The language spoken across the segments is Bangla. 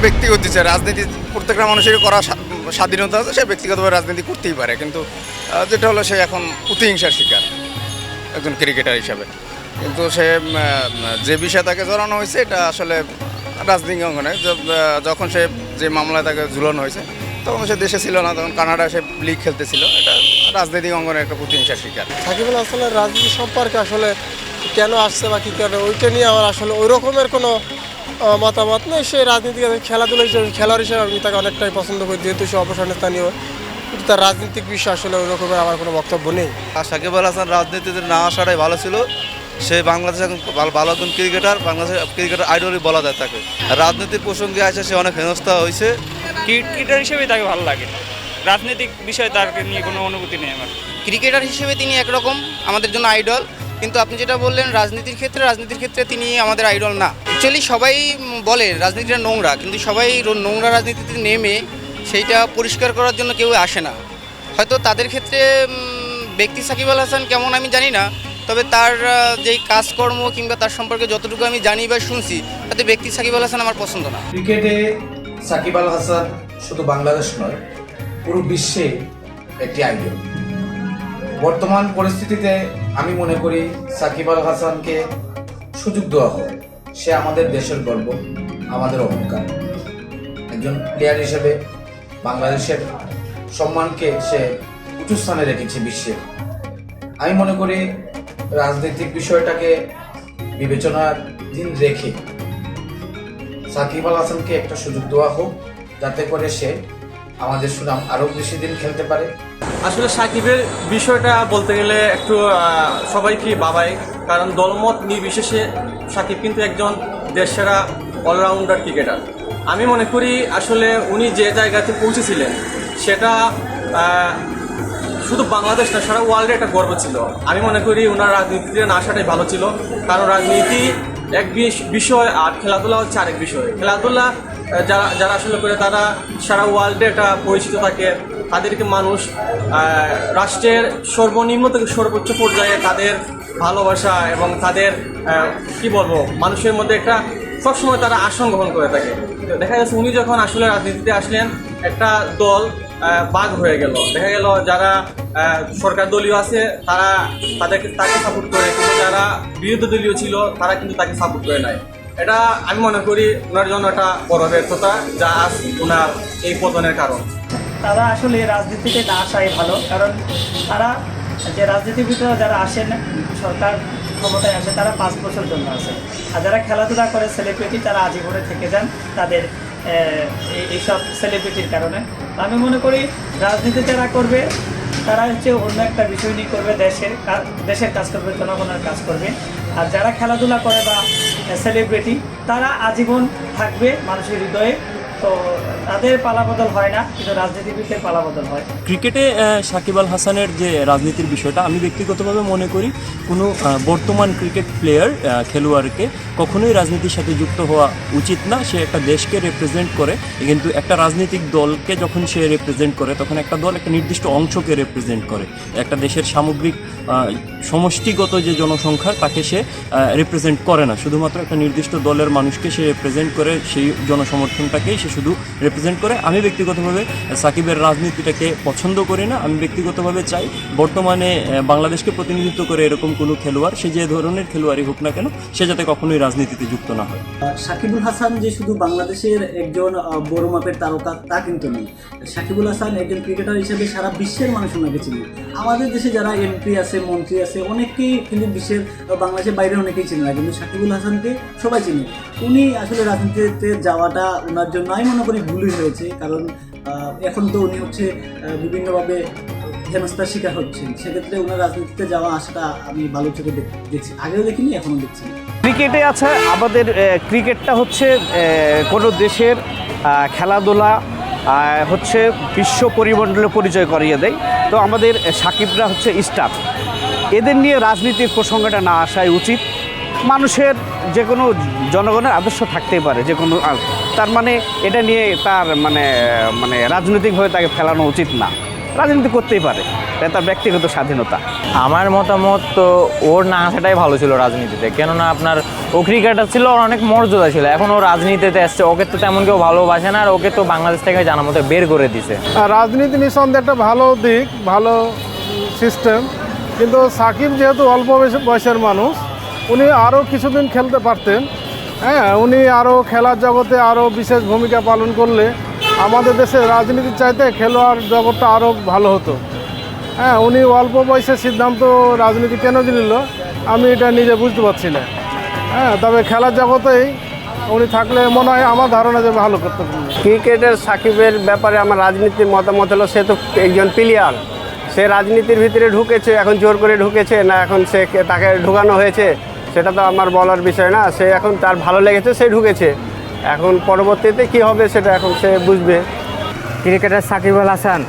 ব্যক্তিগত বিষয়, রাজনীতি প্রত্যেকটা মানুষের করা স্বাধীনতা আছে, সে ব্যক্তিগতভাবে রাজনীতি করতেই পারে, কিন্তু যেটা হলো সে এখন প্রতিহিংসার শিকার একজন ক্রিকেটার হিসাবে। কিন্তু সে যে বিষয়ে তাকে জড়ানো হয়েছে এটা আসলে রাজনীতি অঙ্গনে যখন সে যে মামলায় তাকে ঝুলানো হয়েছে তখন সে দেশে ছিল না, তখন কানাডায় সে লিগ খেলতেছিল। এটা রাজনৈতিক অঙ্গনে একটা প্রতিহিংসার শিকার। সাকিব আল হাসানের রাজনীতি সম্পর্কে আসলে কেন আসছে বা কী কারণে ওইটা নিয়ে আমার আসলে ওই রকমের কোনো মতামত নেই। সে রাজনীতি খেলাধুলা হিসেবে খেলোয়াড় হিসেবে আমি তাকে অনেকটাই পছন্দ করি, যেহেতু সে অবসর স্থানীয়, কিন্তু তার রাজনৈতিক বিষয়ে আসলে ওই রকমের আমার কোনো বক্তব্য নেই। আর সাকিব আল হাসান রাজনীতিতে না আসাটাই ভালো ছিল। সে বাংলাদেশে এখন ভালো একজন ক্রিকেটার, বাংলাদেশের ক্রিকেটার আইডলই বলা যায় তাকে। রাজনীতির প্রসঙ্গে আসে সে অনেক হেনস্থা হয়েছে। ক্রিকেটার হিসেবে তাকে ভালো লাগে, রাজনৈতিক বিষয়ে তার নিয়ে কোনো অনুভূতি নেই আমার। ক্রিকেটার হিসেবে তিনি একরকম আমাদের জন্য আইডল, কিন্তু আপনি যেটা বললেন রাজনীতির ক্ষেত্রে তিনি আমাদের আইডল না। অ্যাকচুয়ালি সবাই বলে রাজনীতিটা নোংরা, কিন্তু সবাই নোংরা রাজনীতিতে নেমে সেইটা পরিষ্কার করার জন্য কেউ আসে না। হয়তো তাদের ক্ষেত্রে ব্যক্তি সাকিব আল হাসান কেমন আমি জানি না, তবে তার যেই কাজকর্ম কিংবা তার সম্পর্কে যতটুকু আমি জানি বা শুনছি, তাতে ব্যক্তি সাকিব আল হাসান আমার পছন্দ না। ক্রিকেটে সাকিব আল হাসান শুধু বাংলাদেশ নয়, পুরো বিশ্বে একটি আইডল। বর্তমান পরিস্থিতিতে আমি মনে করি সাকিব আল হাসানকে সুযোগ দেওয়া হোক। সে আমাদের দেশের গর্ব, আমাদের অহংকার। একজন প্লেয়ার হিসেবে বাংলাদেশের সম্মানকে সে উঁচু স্থানে রেখেছে বিশ্বে। আমি মনে করি রাজনৈতিক বিষয়টাকে বিবেচনার দিন রেখে সাকিব আল হাসানকে একটা সুযোগ দেওয়া হোক, যাতে করে সে আমাদের সুনাম আরও বেশি দিন খেলতে পারে। আসলে সাকিবের বিষয়টা বলতে গেলে একটু সবাইকে বাবাই, কারণ দলমত নির্বিশেষে সাকিব কিন্তু একজন দেশসেরা অলরাউন্ডার ক্রিকেটার। আমি মনে করি আসলে উনি যে জায়গাতে পৌঁছেছিলেন সেটা শুধু বাংলাদেশ না, সারা ওয়ার্ল্ডে একটা গর্ব ছিল। আমি মনে করি ওনার রাজনীতিতে না আসাটাই ভালো ছিল, কারণ রাজনীতি এক বিষয় আর খেলাধুলা হচ্ছে আরেক বিষয়। খেলাধুলা যারা আসলে করে তারা সারা ওয়ার্ল্ডে একটা পরিচিত থাকে, তাদেরকে মানুষ রাষ্ট্রের সর্বনিম্ন থেকে সর্বোচ্চ পর্যায়ে তাদের ভালোবাসা এবং তাদের কি বলবো মানুষের মধ্যে একটা সবসময় তারা আসন গ্রহণ করে থাকে। দেখা যাচ্ছে উনি যখন আসলে রাজনীতিতে আসলেন একটা দল বাঘ হয়ে গেল। দেখা গেল যারা সরকার দলীয় আছে তারা তাকে সাপোর্ট করে, কিন্তু যারা বিরোধী দলীয় ছিল তারা কিন্তু তাকে সাপোর্ট করে নাই। এটা আমি মনে করি ওনার জন্য একটা বড় ব্যর্থতা, যা আজ ওনার এই পতনের কারণ। তারা আসলে রাজনীতিতে না আসাই ভালো, কারণ তারা যে রাজনীতিবিদরা যারা আসেন সরকার ক্ষমতায় আসে তারা 5 বছর জন্য আসে, আর যারা খেলাধুলা করে সেলিব্রিটি তারা আজীবনে থেকে যান তাদের এইসব সেলিব্রিটির কারণে। আমি মনে করি রাজনীতি যারা করবে তারা হচ্ছে অন্য একটা বিষয় নিয়ে করবে, দেশের কাজ করবে, জনগণের কাজ করবে। আর যারা খেলাধুলা করে বা সেলিব্রিটি তারা আজীবন থাকবে মানুষের হৃদয়ে। তো তাদের পালাবদল হয় না, কিন্তু রাজনীতিবিদদের পালাবদল হয়। ক্রিকেটে সাকিব আল হাসানের যে রাজনীতির বিষয়টা, আমি ব্যক্তিগতভাবে মনে করি কোনো বর্তমান ক্রিকেট প্লেয়ার খেলোয়াড়কে কখনোই রাজনীতির সাথে যুক্ত হওয়া উচিত না। সে একটা দেশকে রিপ্রেজেন্ট করে, কিন্তু একটা রাজনৈতিক দলকে যখন সে রিপ্রেজেন্ট করে তখন একটা দল একটা নির্দিষ্ট অংশকে রিপ্রেজেন্ট করে। একটা দেশের সামগ্রিক সমষ্টিগত যে জনসংখ্যা তাকে সে রিপ্রেজেন্ট করে না, শুধুমাত্র একটা নির্দিষ্ট দলের মানুষকে সে রিপ্রেজেন্ট করে, সেই জনসমর্থনটাকেই সে শুধু রিপ্রেজেন্ট করে। আমি ব্যক্তিগতভাবে সাকিবের রাজনীতিটাকে পছন্দ করি না। আমি ব্যক্তিগতভাবে চাই বর্তমানে বাংলাদেশকে প্রতিনিধিত্ব করে এরকম কোনো খেলোয়াড়, সে যে ধরনের খেলোয়াড়ই হোক না কেন, সে যাতে কখনোই রাজনীতিতে যুক্ত না হয়। সাকিবুল হাসান যে শুধু বাংলাদেশের একজন বড় মাপের তারকা তা কিন্তু নয়। সাকিবুল হাসান একজন ক্রিকেটার হিসেবে সারা বিশ্বের মানুষ ওনাকে চিনে। আমাদের দেশে যারা এমপি আছে, মন্ত্রী আছে, অনেকেই কিন্তু বিশ্বের বাংলাদেশের বাইরে অনেকেই চিনে না, কিন্তু সাকিবুল হাসানকে সবাই চিনে। উনি আসলে রাজনীতিতে যাওয়াটা ওনার জন্য আমি মনে করি ভুলই হয়েছে, কারণ এখন তো উনি হচ্ছে বিভিন্নভাবে হেনস্থার শিকার হচ্ছেন। সেক্ষেত্রে ওনার রাজনীতিতে যাওয়া আসাটা আমি ভালো চোখে দেখছি, আগেও দেখিনি এখনও দেখছি। ক্রিকেটে আছে আমাদের ক্রিকেটটা হচ্ছে কোনো দেশের খেলাধুলা হচ্ছে বিশ্ব পরিমণ্ডলে পরিচয় করিয়ে দেয়। তো আমাদের সাকিবরা হচ্ছে স্টার, এদের নিয়ে রাজনীতির প্রসঙ্গটা না আসাই উচিত। মানুষের যে কোনো জনগণের আদর্শ থাকতেই পারে যে কোনো, তার মানে এটা নিয়ে তার মানে রাজনৈতিকভাবে তাকে ফেলানো উচিত না। রাজনীতি করতেই পারে, এটা তার ব্যক্তিগত স্বাধীনতা। আমার মতামত তো ওর না আসাটাই ভালো ছিল রাজনীতিতে, কেননা আপনার ও ক্রিকেটার ছিল, ওর অনেক মর্যাদা ছিল, এখন ও রাজনীতিতে আসছে, ওকে তো তেমন কেউ ভালোবাসে না, আর ওকে তো বাংলাদেশ থেকে জানা মতো বের করে দিছে। রাজনীতি নিঃসন্দেহে একটা ভালো দিক, ভালো সিস্টেম, কিন্তু সাকিব যেহেতু অল্প বয়সের মানুষ, উনি আরও কিছুদিন খেলতে পারতেন। হ্যাঁ, উনি আরও খেলার জগতে আরও বিশেষ ভূমিকা পালন করলে আমাদের দেশের রাজনীতির চাইতে খেলোয়াড় জগৎটা আরও ভালো হতো। হ্যাঁ, উনি অল্প বয়সের সিদ্ধান্ত রাজনীতি কেন নিল আমি এটা নিজে বুঝতে পারছি না। হ্যাঁ, তবে খেলার জগতেই উনি থাকলে মনে হয় আমার ধারণা যে ভালো করতে পারবে। ক্রিকেটের সাকিবের ব্যাপারে আমার রাজনীতির মতামত হলো, সে তো একজন প্লেয়ার, সে রাজনীতির ভিতরে ঢুকেছে, এখন জোর করে ঢুকেছে না এখন সে তাকে ঢুকানো হয়েছে সেটা তো আমার বলার বিষয় না। সে এখন তার ভালো লেগেছে, সে ঢুকেছে, এখন পরবর্তীতে কি হবে সেটা এখন সে বুঝবে। ক্রিকেটার সাকিব আল হাসান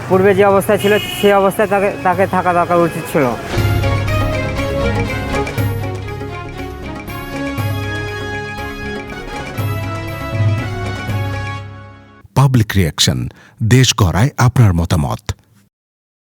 পূর্বে যে অবস্থায় ছিল সেই অবস্থায় তাকে থাকা দরকার উচিত ছিল। পাবলিক রিঅ্যাকশন, দেশ গড়ায় আপনার মতামত।